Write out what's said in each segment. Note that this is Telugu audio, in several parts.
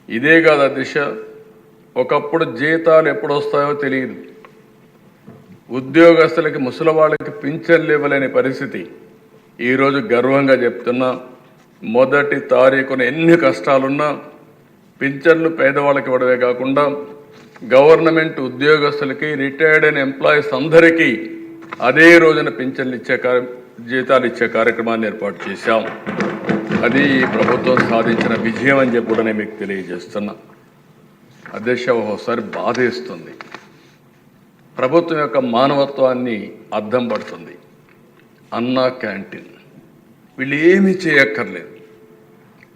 ఇదే కాదు దిశ. ఒకప్పుడు జీతాలు ఎప్పుడు వస్తాయో తెలియదు. ఉద్యోగస్తులకి ముసలి వాళ్ళకి పింఛన్లు ఇవ్వలేని పరిస్థితి. ఈరోజు గర్వంగా చెప్తున్నా, మొదటి తారీఖున ఎన్ని కష్టాలున్నా పింఛన్లు పేదవాళ్ళకి ఇవ్వడమే కాకుండా గవర్నమెంట్ ఉద్యోగస్తులకి, రిటైర్డ్ అయిన ఎంప్లాయీస్ అందరికీ అదే రోజున పింఛన్లు జీతాలు ఇచ్చే కార్యక్రమాన్ని ఏర్పాటు చేశాం. అది ఈ ప్రభుత్వం సాధించిన విజయం అని చెప్పి కూడా నేను మీకు తెలియజేస్తున్నా. అధ్యక్ష, ఒకసారి బాధేస్తుంది. ప్రభుత్వం యొక్క మానవత్వాన్ని అద్దం పడుతుంది. అన్నా క్యాంటీన్ వీళ్ళు ఏమీ చేయక్కర్లేదు.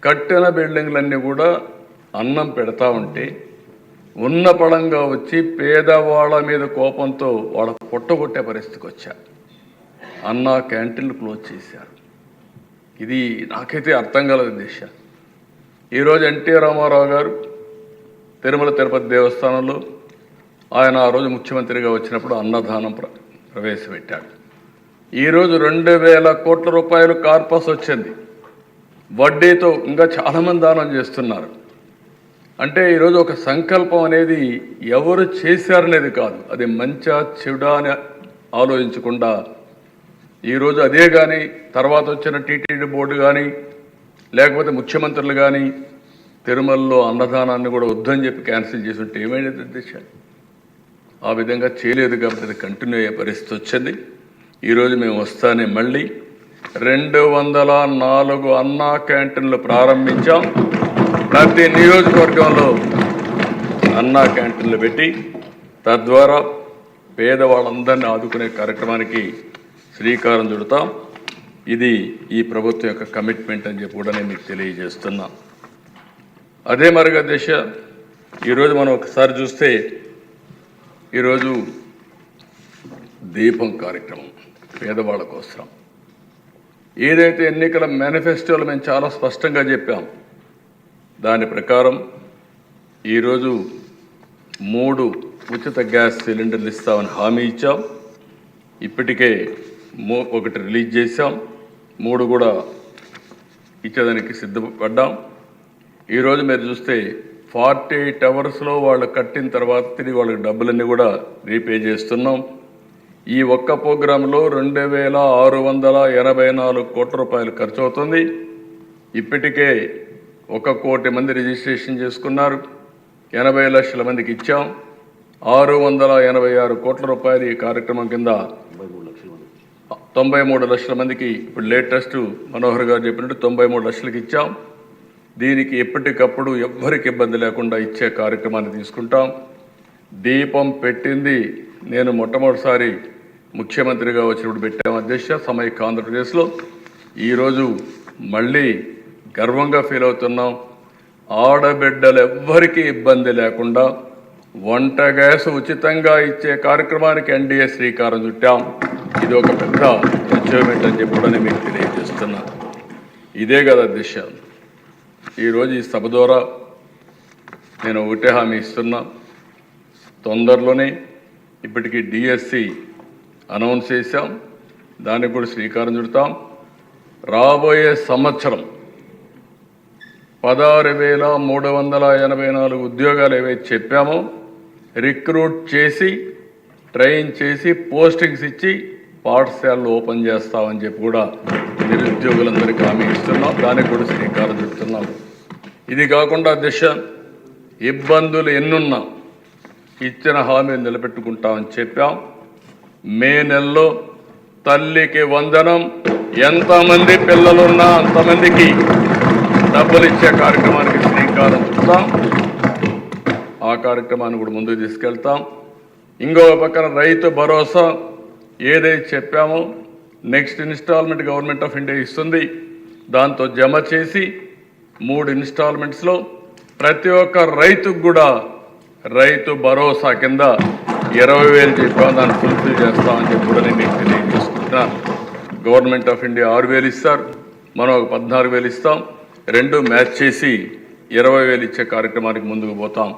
కట్టిన బిల్డింగ్లన్నీ కూడా అన్నం పెడతా ఉంటే ఉన్న పడంగా వచ్చి పేదవాళ్ళ మీద కోపంతో వాళ్ళ పొట్టగొట్టే పరిస్థితికి వచ్చారు. అన్నా క్యాంటీన్లు క్లోజ్ చేశారు. ఇది నాకైతే అర్థం కలదు దిశ. ఈరోజు ఎన్టీ రామారావు గారు తిరుమల తిరుపతి దేవస్థానంలో ఆయన ఆ రోజు ముఖ్యమంత్రిగా వచ్చినప్పుడు అన్నదానం ప్రవేశపెట్టాడు. ఈరోజు 2000 కోట్ల రూపాయలు కార్పస్ వచ్చింది. వడ్డీతో ఇంకా చాలామంది దానం చేస్తున్నారు. అంటే ఈరోజు ఒక సంకల్పం అనేది ఎవరు చేశారనేది కాదు, అది మంచా చెడా అని ఆలోచించకుండా ఈరోజు అదే కానీ తర్వాత వచ్చిన టీటీడీ బోర్డు కానీ లేకపోతే ముఖ్యమంత్రులు కానీ తిరుమలలో అన్నదానాన్ని కూడా వద్దని చెప్పి క్యాన్సిల్ చేసి ఉంటే ఏమైంది అధ్యక్ష? ఆ విధంగా చేయలేదు కాబట్టి అది కంటిన్యూ అయ్యే పరిస్థితి వచ్చింది. ఈరోజు మేము వస్తానే మళ్ళీ 204 అన్నా క్యాంటీన్లు ప్రారంభించాం. ప్రతి నియోజకవర్గంలో అన్నా క్యాంటీన్లు పెట్టి తద్వారా పేదవాళ్ళందరినీ ఆదుకునే కార్యక్రమానికి శ్రీకారం చుడతాం. ఇది ఈ ప్రభుత్వం యొక్క కమిట్మెంట్ అని చెప్పి కూడా నేను మీకు తెలియజేస్తున్నా. అదే మరిగా దిశ, ఈరోజు మనం ఒకసారి చూస్తే ఈరోజు దీపం కార్యక్రమం పేదవాళ్ళ కోసం ఏదైతే ఎన్నికల మేనిఫెస్టోలో మేము చాలా స్పష్టంగా చెప్పాం, దాని ప్రకారం ఈరోజు 3 ఉచిత గ్యాస్ సిలిండర్లు ఇస్తామని హామీ ఇచ్చాం. ఇప్పటికే 1 రిలీజ్ చేశాం, 3 కూడా ఇచ్చేదానికి సిద్ధపడ్డాం. ఈరోజు మీరు చూస్తే 48 అవర్స్లో వాళ్ళు కట్టిన తర్వాత తిరిగి వాళ్ళకి డబ్బులన్నీ కూడా రీపే చేస్తున్నాం. ఈ ఒక్క ప్రోగ్రాంలో 2684 కోట్ల రూపాయలు ఖర్చు అవుతుంది. ఇప్పటికే 1 కోటి మంది రిజిస్ట్రేషన్ చేసుకున్నారు. 80 లక్షల మందికి ఇచ్చాం. 686 కోట్ల రూపాయలు ఈ కార్యక్రమం కింద 93 లక్షల మందికి ఇప్పుడు లేటెస్ట్ మనోహర్ గారు చెప్పినట్టు 93 లక్షలకి ఇచ్చాం. దీనికి ఎప్పటికప్పుడు ఎవ్వరికి ఇబ్బంది లేకుండా ఇచ్చే కార్యక్రమాన్ని తీసుకుంటాం. దీపం పెట్టింది నేను మొట్టమొదటిసారి ముఖ్యమంత్రిగా వచ్చినప్పుడు పెట్టాం అధ్యక్ష, సమైక్య ఆంధ్రప్రదేశ్లో. ఈరోజు మళ్ళీ గర్వంగా ఫీల్ అవుతున్నాం. ఆడబిడ్డలు ఎవ్వరికీ ఇబ్బంది లేకుండా వంట గ్యాస్ ఉచితంగా ఇచ్చే కార్యక్రమానికి ఎన్డీఏ శ్రీకారం చుట్టాం. ఇది ఒక పెద్ద అచీవ్మెంట్ అని చెప్పి కూడా నేను మీకు తెలియజేస్తున్నా. ఇదే కదా దిశ. ఈరోజు ఈ సభ ద్వారా నేను ఒకటే హామీ ఇస్తున్నా, తొందరలోనే ఇప్పటికీ డిఎస్సి అనౌన్స్ చేశాం, దానికి కూడా శ్రీకారం చుడతాం. రాబోయే సంవత్సరం 16,384 ఉద్యోగాలు ఏవైతే చెప్పామో రిక్రూట్ చేసి ట్రైన్ చేసి పోస్టింగ్స్ ఇచ్చి పాఠశాలలు ఓపెన్ చేస్తామని చెప్పి కూడా నిరుద్యోగులందరికీ హామీ ఇస్తున్నాం. దానికి కూడా శ్రీకారం చుడుతున్నాం. ఇది కాకుండా దిశ ఇబ్బందులు ఎన్నున్నా ఇచ్చిన హామీని నిలబెట్టుకుంటామని చెప్పాం. మే నెలలో తల్లికి వందనం, ఎంతమంది పిల్లలున్నా అంతమందికి డబ్బులు ఇచ్చే కార్యక్రమానికి శ్రీకారం చుడతాం. ఆ కార్యక్రమాన్ని కూడా ముందుకు తీసుకెళ్తాం. ఇంకో పక్కన రైతు భరోసా ఏదైతే చెప్పామో next installment government of India ఇస్తుంది. దాంతో జమ చేసి 3 ఇన్స్టాల్మెంట్స్లో ప్రతి ఒక్క రైతుకు కూడా రైతు భరోసా కింద 20,000 చెప్పాం, దాన్ని ఫుల్ఫిల్ చేస్తామని చెప్పి కూడా నేను మీకు తెలియజేసుకుంటున్నాను. గవర్నమెంట్ ఆఫ్ ఇండియా 6,000 ఇస్తారు, మనం ఒక 14,000 ఇస్తాం. 2 మ్యాచ్ చేసి 20,000 ఇచ్చే కార్యక్రమానికి ముందుకు పోతాం.